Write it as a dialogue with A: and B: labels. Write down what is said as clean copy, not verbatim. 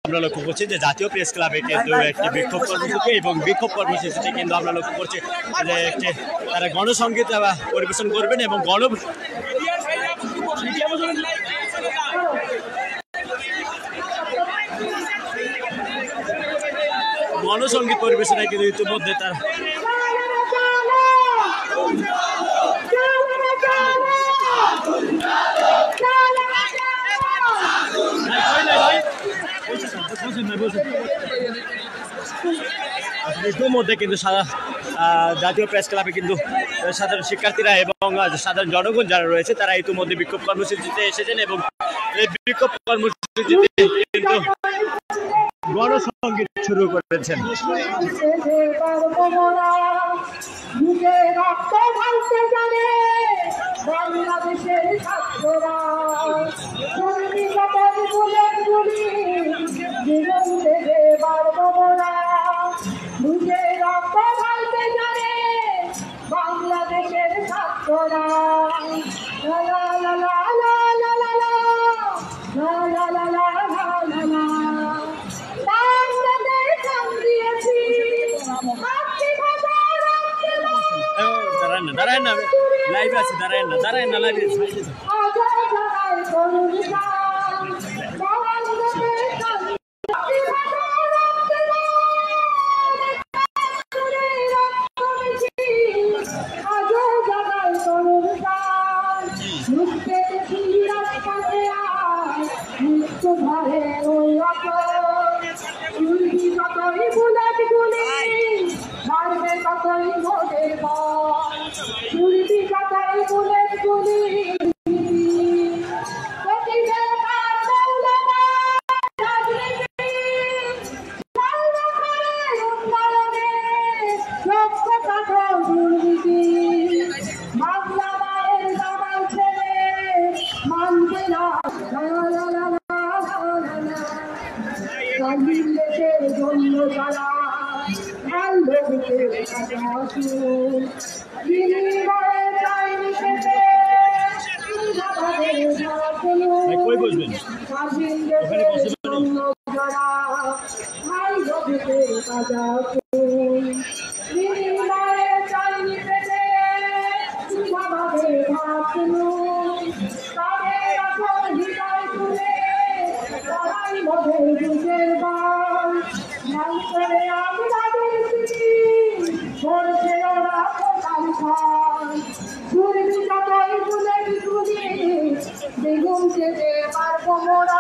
A: আমরা লক্ষ্য করছি যে জাতীয় প্রেস ক্লাবে কিন্তু একটি বিক্ষোভ কর্মসূচি এবং বিক্ষোভ কর্মসূচিতে কিন্তু আমরা লক্ষ্য করছি যে একটি তারা গণসংগীত পরিবেশন করবেন এবং গণসংগীত পরিবেশনায় কিন্তু ইতিমধ্যে তার ইতিমধ্যে কিন্তু জাতীয় প্রেস ক্লাবে কিন্তু সাধারণ শিক্ষার্থীরা এবং সাধারণ জনগণ যারা রয়েছে তারা ইতিমধ্যে বিক্ষোভ কর্মসূচিতে এসেছেন এবং এই বিক্ষোভ কর্মসূচিতে কিন্তু গণসংগীত শুরু করেছেন।
B: বাংলাদেশের ছাত্ররা বুঝে রক্ত ঢালতে জানে বাংলাদেশের ছাত্ররা লা লা লা লা লা লা লা লা লা লা লা লা লা বাংলাদেশ দিয়েছি
A: দাঁড়ায় না লাইভ আছে দাঁড়ায় না লাইভ আছে
B: বেগুন খেতে পারবো মোরা